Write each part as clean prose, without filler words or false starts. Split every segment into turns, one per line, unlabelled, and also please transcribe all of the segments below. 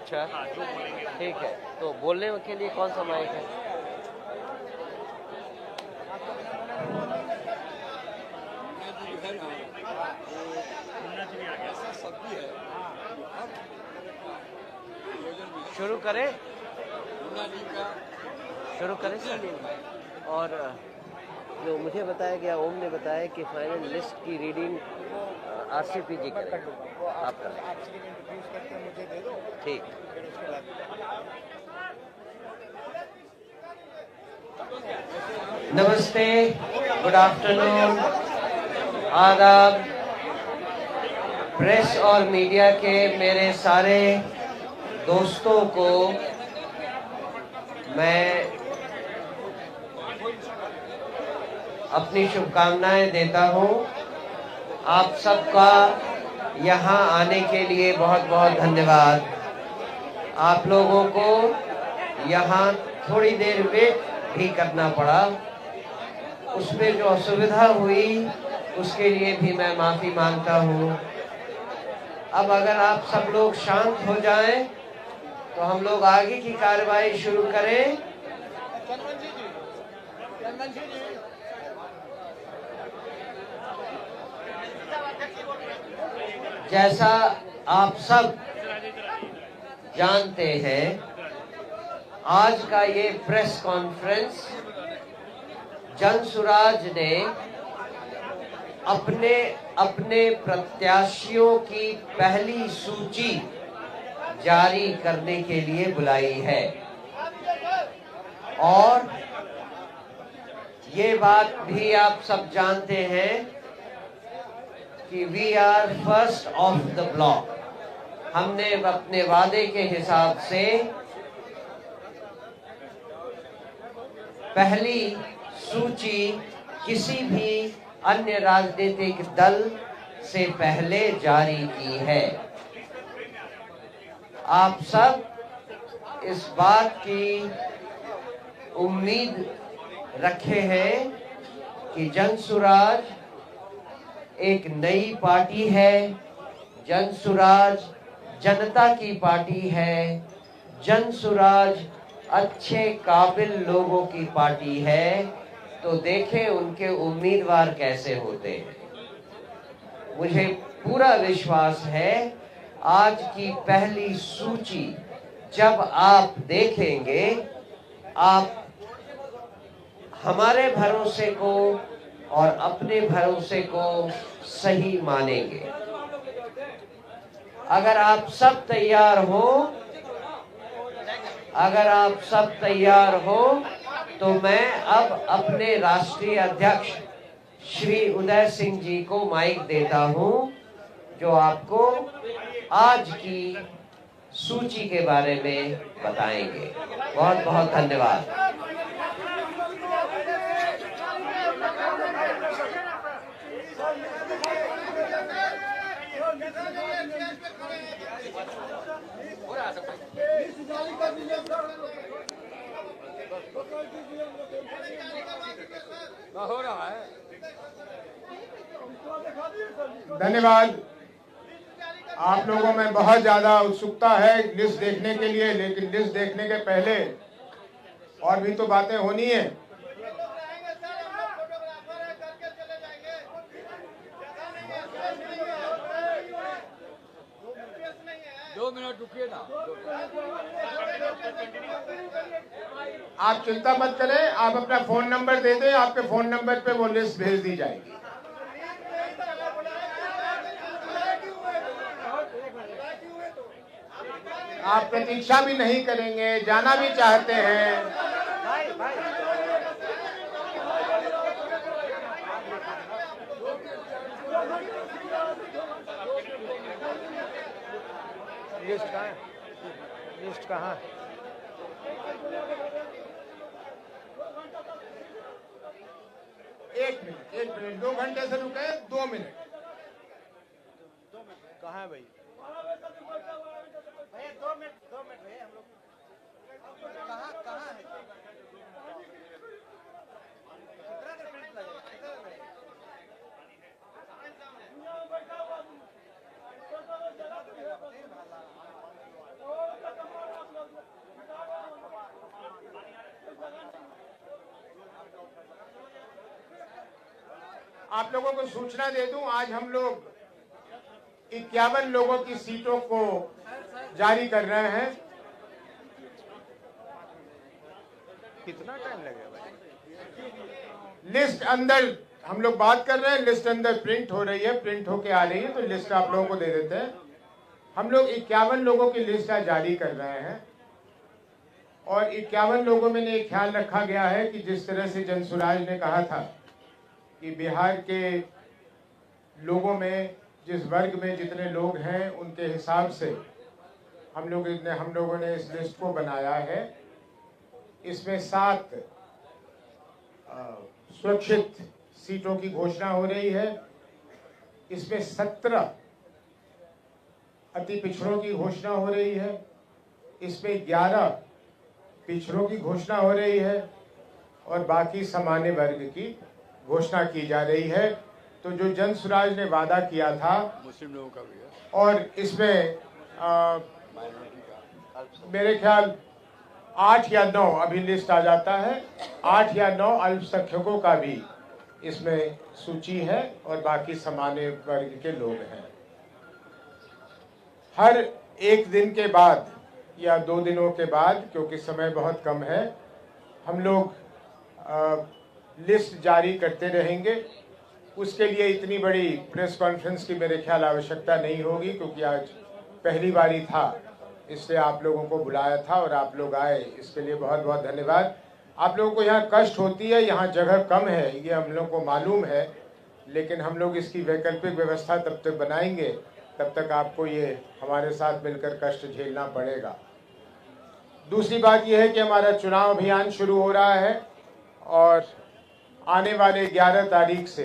अच्छा,
हाँ, जो बोलेंगे
ठीक है। तो बोलने के लिए कौन सा माइक है?
मुन्ना जी भी आ गया।
शुरू करें? शुरू करें सर। और जो मुझे बताया गया, ओम ने बताया कि फाइनल लिस्ट की रीडिंग आरसीपी जी करें। आप करें। ठीक। नमस्ते, गुड आफ्टरनून, आदाब। प्रेस और मीडिया के मेरे सारे दोस्तों को मैं अपनी शुभकामनाएं देता हूं। आप सबका यहां आने के लिए बहुत बहुत धन्यवाद। आप लोगों को यहां थोड़ी देर वेट भी करना पड़ा, उसमें जो असुविधा हुई उसके लिए भी मैं माफ़ी मांगता हूं। अब अगर आप सब लोग शांत हो जाएं तो हम लोग आगे की कार्रवाई शुरू करें। जैसा आप सब जानते हैं, आज का ये प्रेस कॉन्फ्रेंस जनसुराज ने अपने अपने प्रत्याशियों की पहली सूची जारी करने के लिए बुलाई है। और ये बात भी आप सब जानते हैं कि we are first of the block. हमने अपने वादे के हिसाब से पहली सूची किसी भी अन्य राजनीतिक दल से पहले जारी की है। आप सब इस बात की उम्मीद रखे हैं कि जनसुराज एक नई पार्टी है, जनसुराज जनता की पार्टी है, जनसुराज अच्छे काबिल लोगों की पार्टी है। तो देखें उनके उम्मीदवार कैसे होते हैं। मुझे पूरा विश्वास है आज की पहली सूची जब आप देखेंगे, आप हमारे भरोसे को और अपने भरोसे को सही मानेंगे। अगर आप सब तैयार हो, तो मैं अब अपने राष्ट्रीय अध्यक्ष श्री उदय सिंह जी को माइक देता हूं, जो आपको आज की सूची के बारे में बताएंगे। बहुत बहुत धन्यवाद।
हो रहा है। धन्यवाद। आप लोगों में बहुत ज्यादा उत्सुकता है लिस्ट देखने के लिए, लेकिन लिस्ट देखने के पहले और भी तो बातें होनी है। दो मिनट रुकिए ना। आप चिंता मत करें, आप अपना फोन नंबर दे दें, आपके फोन नंबर पे वो लिस्ट भेज दी जाएगी। आप प्रतीक्षा भी नहीं करेंगे, जाना भी चाहते हैं। लिस्ट कहाँ है? लिस्ट कहाँ है? एक मिनट 2 घंटे से रुके, 2 मिनट। कहाँ है भाई? भैया 2 मिनट भैया, हम लोग कहाँ है? कितना देर मिनट लगेगा? आप लोगों को सूचना दे दूं, आज हम लोग 51 लोगों की सीटों को जारी कर रहे हैं।
कितना टाइम लगेगा भाई?
लिस्ट अंदर हम लोग बात कर रहे हैं, लिस्ट अंदर प्रिंट हो रही है, प्रिंट होके आ रही है, तो लिस्ट आप लोगों को दे देते हैं। हम लोग 51 लोगों की लिस्ट आज जारी कर रहे हैं और 51 लोगों में ये ख्याल रखा गया है कि जिस तरह से जनसुराज ने कहा था कि बिहार के लोगों में, जिस वर्ग में जितने लोग हैं उनके हिसाब से हम लोगों ने इस लिस्ट को बनाया है। इसमें 7 सुरक्षित सीटों की घोषणा हो रही है। इसमें 17 अति पिछड़ों की घोषणा हो रही है। इसमें 11 पिछड़ों की घोषणा हो रही है और बाकी सामान्य वर्ग की घोषणा की जा रही है। तो जो जनसुराज ने वादा किया था
मुस्लिम लोगों का भी है
और इसमें मेरे ख्याल 8 या 9 अभी लिस्ट आ जाता है, 8 या 9 अल्पसंख्यकों का भी इसमें सूची है और बाकी सामान्य वर्ग के लोग हैं। हर एक दिन के बाद या 2 दिनों के बाद, क्योंकि समय बहुत कम है, हम लोग लिस्ट जारी करते रहेंगे। उसके लिए इतनी बड़ी प्रेस कॉन्फ्रेंस की मेरे ख्याल आवश्यकता नहीं होगी, क्योंकि आज पहली बारी था, इसलिए आप लोगों को बुलाया था और आप लोग आए, इसके लिए बहुत बहुत धन्यवाद। आप लोगों को यहाँ कष्ट होती है, यहाँ जगह कम है, ये हम लोग को मालूम है, लेकिन हम लोग इसकी वैकल्पिक व्यवस्था तब तक बनाएंगे, तब तक आपको ये हमारे साथ मिलकर कष्ट झेलना पड़ेगा। दूसरी बात यह है कि हमारा चुनाव अभियान शुरू हो रहा है और आने वाले 11 तारीख से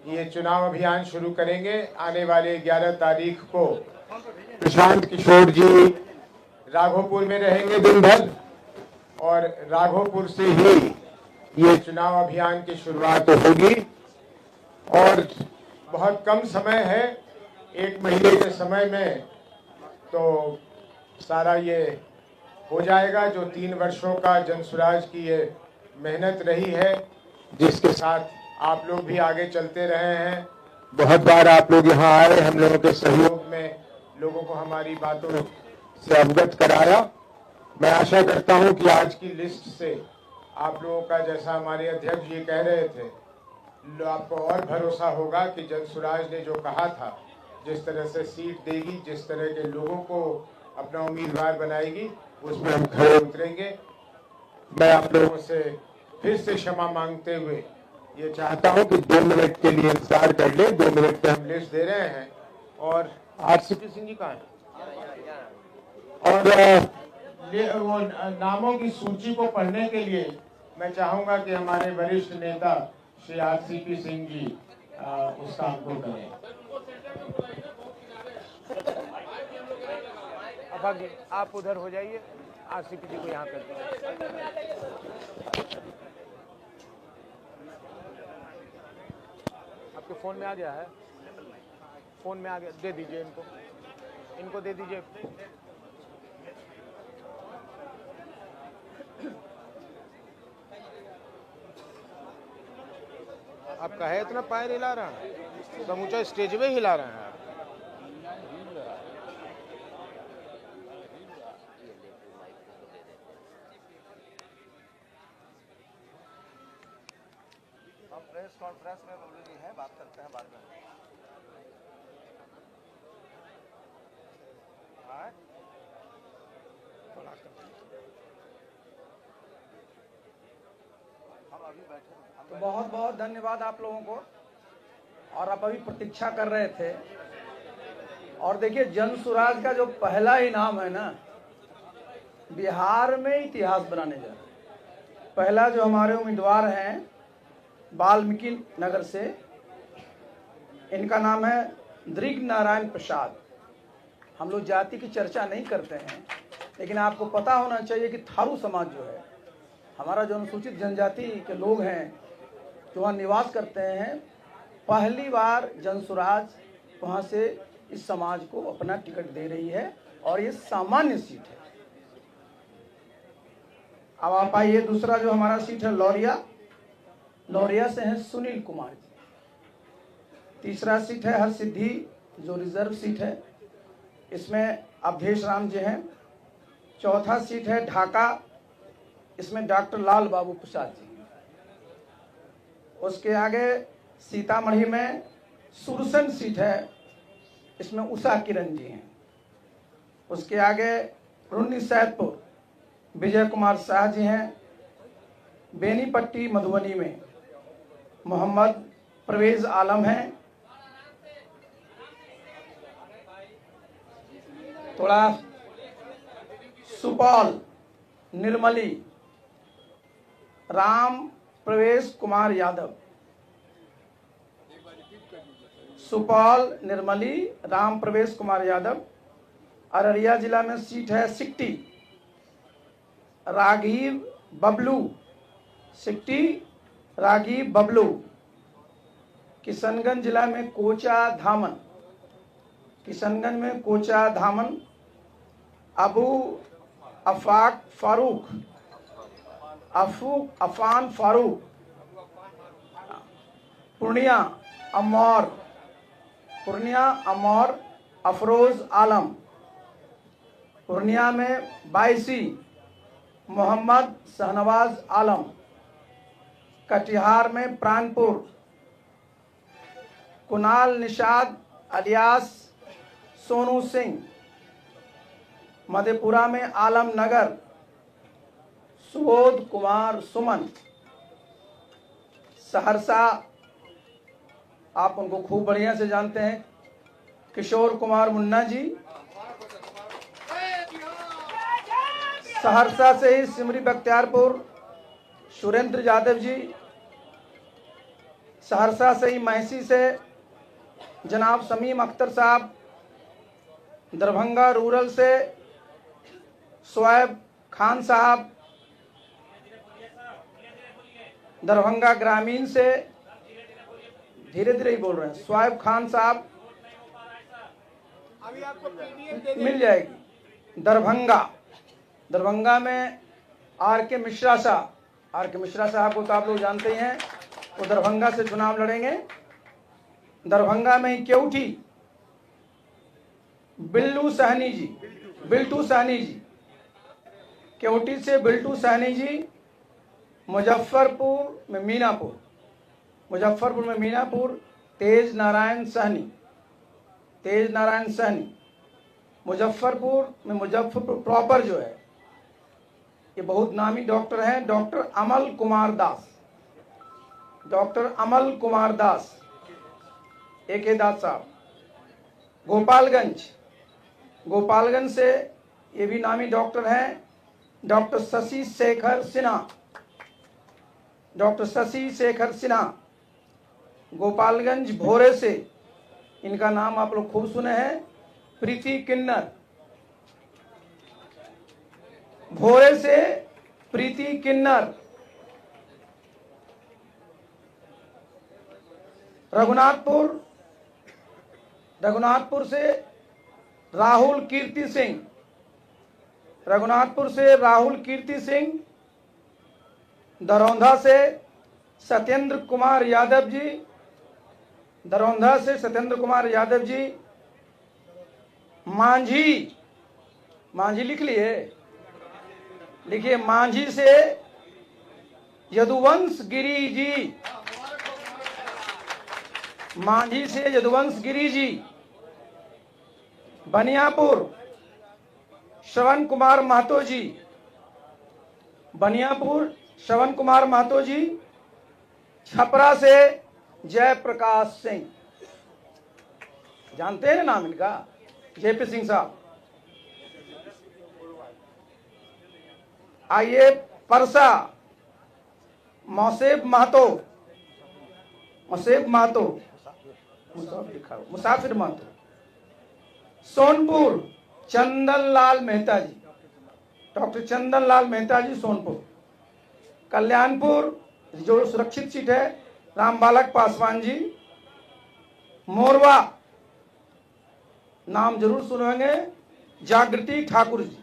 ये चुनाव अभियान शुरू करेंगे। आने वाले 11 तारीख को प्रशांत किशोर जी राघोपुर में रहेंगे दिन भर और राघोपुर से ही ये चुनाव अभियान की शुरुआत होगी और बहुत कम समय है, 1 महीने के समय में तो सारा ये हो जाएगा। जो 3 वर्षों का जनसुराज की ये मेहनत रही है, जिसके साथ आप लोग भी आगे चलते रहे हैं, बहुत बार आप लोग यहाँ आए, हम लोगों के सहयोग में लोगों को हमारी बातों से अवगत कराया। मैं आशा करता हूं कि आज की लिस्ट से आप लोगों का, जैसा हमारे अध्यक्ष जी कह रहे थे, आपको और भरोसा होगा कि जनसुराज ने जो कहा था, जिस तरह से सीट देगी, जिस तरह के लोगों को अपना उम्मीदवार बनाएगी, उसमें हम खड़े उतरेंगे। मैं आप लोगों से फिर से क्षमा मांगते हुए ये चाहता हूं कि 2 मिनट के लिए इंतजार कर ले। 2 मिनट पे हम लिस्ट दे रहे हैं और आरसीपी सिंह जी कहाँ हैं? और वो नामों की सूची को पढ़ने के लिए मैं चाहूंगा कि हमारे वरिष्ठ नेता श्री आरसीपी सिंह जी उस काम को करें।
अब आगे आप उधर हो जाइए, आरसीपी जी को यहाँ कर दीजिए। आपके फोन में आ गया है? फोन में आ गया, दे दीजिए इनको दे दीजिए। आपका है इतना पैर हिला रहा है, समूचा स्टेज में हिला रहा है।
प्रेस कॉन्फ्रेंस में बोलनी है, बात करते हैं बाद में। हम अभी बैठे
तो बहुत बहुत धन्यवाद आप लोगों को। और आप अभी प्रतीक्षा कर रहे थे और देखिए, जनसुराज का जो पहला इनाम है ना, बिहार में इतिहास बनाने जा रहा है। पहला जो हमारे उम्मीदवार हैं वाल्मीकि नगर से, इनका नाम है दृग नारायण प्रसाद। हम लोग जाति की चर्चा नहीं करते हैं, लेकिन आपको पता होना चाहिए कि थारू समाज जो है, हमारा जो अनुसूचित जनजाति के लोग हैं जो वहाँ निवास करते हैं, पहली बार जनसुराज वहाँ से इस समाज को अपना टिकट दे रही है और ये सामान्य सीट है। अब आप आइए, दूसरा जो हमारा सीट है लौरिया से हैं सुनील कुमार जी। तीसरा सीट है हर सिद्धि, जो रिजर्व सीट है, इसमें अवधेश राम जी हैं। चौथा सीट है ढाका, इसमें डॉक्टर लाल बाबू प्रसाद जी। उसके आगे सीतामढ़ी में सुरसन सीट है, इसमें उषा किरण जी हैं। उसके आगे रुन्नी सैदपुर विजय कुमार शाह जी हैं। बेनीपट्टी मधुबनी में मोहम्मद परवेज आलम हैं। थोड़ा सुपौल निर्मली राम प्रवेश कुमार यादव। सुपौल निर्मली राम प्रवेश कुमार यादव। अररिया जिला में सीट है सिकटी, राघीव बबलू, सिकटी राघीव बबलू। किशनगंज जिला में कोचा धामन, किशनगंज में कोचा धामन। अबू अफाक फारूक, अफान फारूक। पूर्णिया अमौर, पूर्णिया अमौर अफरोज आलम। पूर्णिया में बाईसी मोहम्मद शहनवाज आलम। कटिहार में प्राणपुर कुणाल निषाद अलियास सोनू सिंह। मधेपुरा में आलमनगर सुबोध कुमार सुमन। सहरसा आप उनको खूब बढ़िया से जानते हैं, किशोर कुमार मुन्ना जी। सहरसा से ही सिमरी बख्तियारपुर सुरेंद्र यादव जी। सहरसा से ही महसी से जनाब समीम अख्तर साहब। दरभंगा रूरल से शोएब खान साहब। दरभंगा ग्रामीण से धीरे धीरे ही बोल रहे हैं, शोएब खान साहब।
अभी आपको पीडीएफ
मिल जाएगी। दरभंगा में आर के मिश्रा साहब को तो आप लोग जानते ही हैं, वो दरभंगा से चुनाव लड़ेंगे। दरभंगा में केवटी बिल्टू सहनी जी। केवटी से बिल्टू सहनी जी। मुजफ्फरपुर में मीनापुर तेज नारायण सहनी। मुजफ्फरपुर प्रॉपर जो है, ये बहुत नामी डॉक्टर हैं, डॉक्टर अमल कुमार दास एक दास साहब। गोपालगंज से ये भी नामी डॉक्टर हैं, डॉक्टर शशि शेखर सिन्हा। गोपालगंज भोरे से, इनका नाम आप लोग खूब सुने हैं, प्रीति किन्नर। भोरे से प्रीति किन्नर। रघुनाथपुर से राहुल कीर्ति सिंह। दरौंधा से सत्येंद्र कुमार यादव जी। मांझी लिखिए मांझी से यदुवंश गिरी जी। बनियापुर श्रवण कुमार महतो जी। छपरा से जयप्रकाश सिंह, जानते हैं नाम इनका, जेपी सिंह साहब। आइए परसा मुसाफिर महतो। सोनपुर डॉक्टर चंदन लाल मेहता जी सोनपुर। कल्याणपुर जो सुरक्षित सीट है, रामबालक पासवान जी। मोरवा नाम जरूर सुनेंगे, जागृति ठाकुर जी,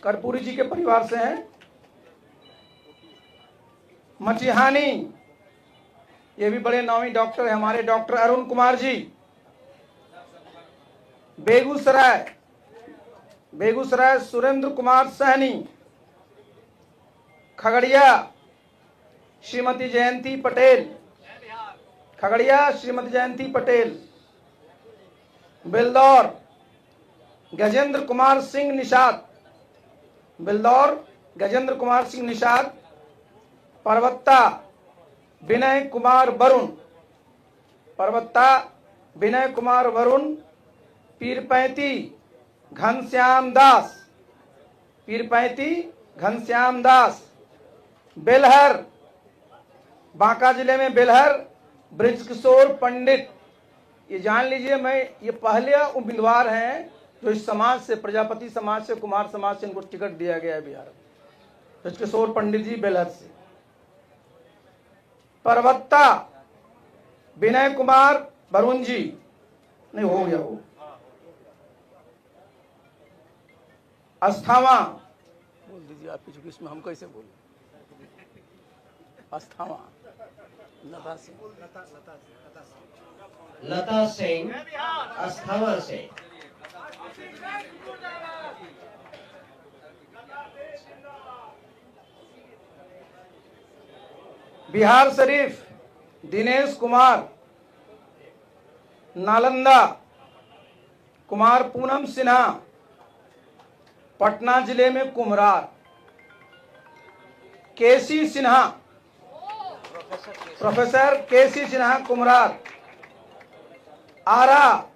कर्पूरी जी के परिवार से हैं। ये भी बड़े नामी डॉक्टर हैं हमारे, डॉक्टर अरुण कुमार जी। बेगूसराय सुरेंद्र कुमार सहनी। खगड़िया श्रीमती जयंती पटेल। बेलदौर गजेंद्र कुमार सिंह निषाद। परबत्ता विनय कुमार वरुण। पीरपैंती घनश्याम दास। बेलहर, बांका जिले में बेलहर ब्रिजकिशोर पंडित। ये जान लीजिए, मैं ये पहले उम्मीदवार हैं जो इस समाज से, प्रजापति समाज से, कुमार समाज से इनको टिकट दिया गया है बिहार में। ब्रिजकिशोर पंडित जी बेलहर से। परबत्ता विनय कुमार वरुण जी, नहीं हो गया वो। अस्थावा बोल दीजिए आप, इसमें हम कैसे बोले? अस्थावा
लता सिंह अस्थावा से।
बिहार शरीफ दिनेश कुमार। नालंदा कुमार पूनम सिन्हा। पटना जिले में कुम्हरार केसी सिन्हा, प्रोफेसर केसी सिन्हा कुम्हरार। आरा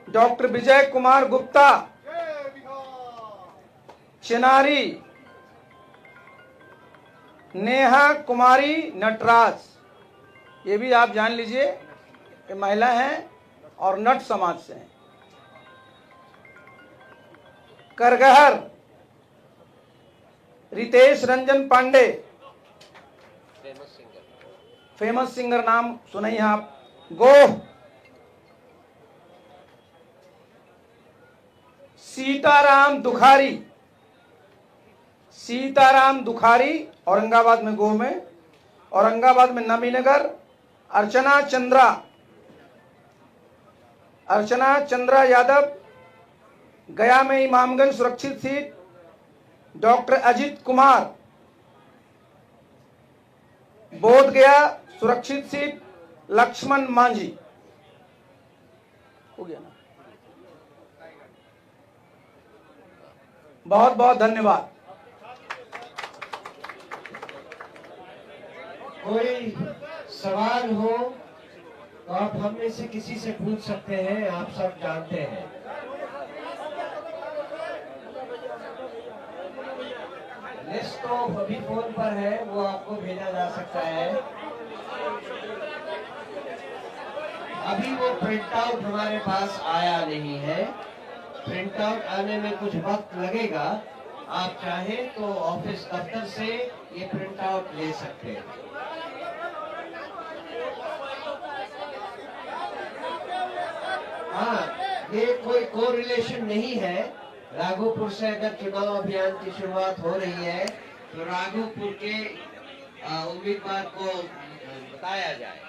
डॉक्टर विजय कुमार गुप्ता। चिनारी नेहा कुमारी नटराज। ये भी आप जान लीजिए, ये महिला हैं और नट समाज से हैं। करगहर रितेश रंजन पांडे। फेमस सिंगर नाम सुने हैं आप। गोह सीताराम दुखारी औरंगाबाद में, गोह में। औरंगाबाद में नबीनगर अर्चना चंद्रा यादव। गया में इमामगंज सुरक्षित सीट डॉक्टर अजित कुमार। बोध गया सुरक्षित सीट लक्ष्मण मांझी। हो गया ना? बहुत बहुत धन्यवाद।
कोई सवाल हो तो आप हम में से किसी से पूछ सकते हैं, आप सब जानते हैं। लिस्ट तो अभी फोन पर है, वो आपको भेजा जा सकता है। अभी वो प्रिंट आउट हमारे पास आया नहीं है। प्रिंट आउट आने में कुछ वक्त लगेगा। आप चाहें तो ऑफिस दफ्तर से ये प्रिंट आउट ले सकते हैं। हाँ, ये कोई कोरिलेशन नहीं है। राघोपुर से अगर चुनाव अभियान की शुरुआत हो रही है तो राघोपुर के उम्मीदवार को बताया जाए।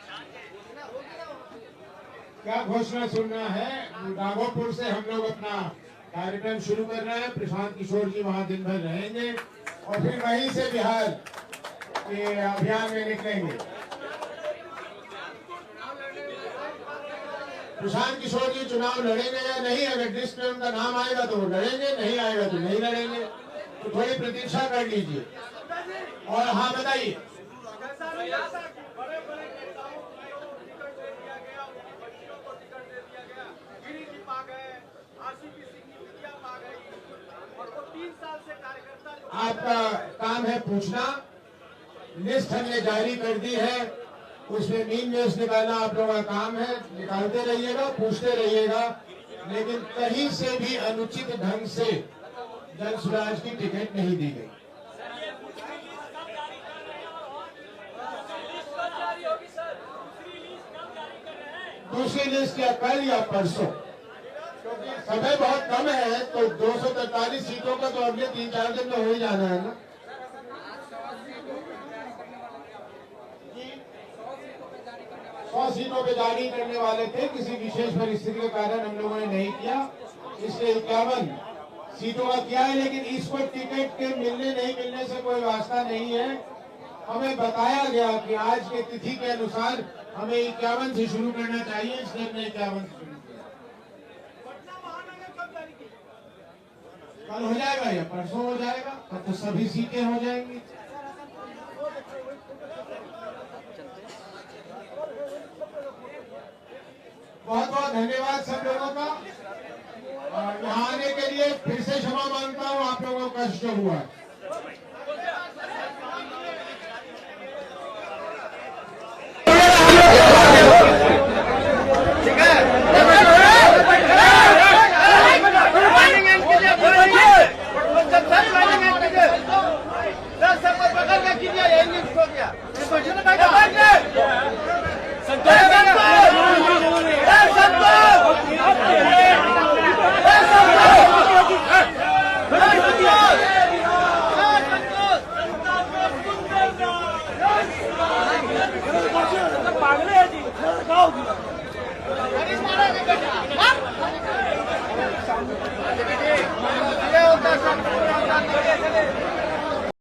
क्या घोषणा सुनना है? राघोपुर से हम लोग अपना कार्यक्रम शुरू कर रहे हैं। प्रशांत किशोर जी वहां दिन भर रहेंगे और फिर वहीं से बिहार के अभियान में निकलेंगे। प्रशांत किशोर जी चुनाव लड़ेंगे या नहीं? अगर लिस्ट में उनका नाम आएगा तो वो लड़ेंगे, नहीं आएगा तो नहीं लड़ेंगे। तो थोड़ी प्रतीक्षा कर लीजिए। और हाँ बताइए। आपका काम है पूछना। लिस्ट हमने जारी कर दी है, उसमें मीन मेष निकालना आप लोगों का काम है। निकालते रहिएगा, पूछते रहिएगा, लेकिन कहीं से भी अनुचित ढंग से जन स्वराज की टिकट नहीं दी गई। दूसरी लिस्ट या कल या परसों, क्योंकि समय बहुत कम है। तो 243 सीटों का तो अगले 3-4 दिन में हो ही जाना है ना। 100 सीटों पे जारी करने वाले थे, किसी विशेष परिस्थिति के कारण हम लोगों ने नहीं किया, इसलिए 51 सीटों का किया है। लेकिन इसको टिकट के मिलने नहीं मिलने से कोई वास्ता नहीं है। हमें बताया गया कि आज के तिथि के अनुसार हमें 51 से शुरू करना चाहिए, इसलिए हमने 51 से शुरू किया। कल हो जाएगा या परसों हो जाएगा, तब तो सभी सीटें हो जाएंगी। बहुत बहुत धन्यवाद सब लोगों का। और यहाँ आने के लिए फिर से क्षमा मांगता हूँ, आप लोगों को कष्ट हुआ है।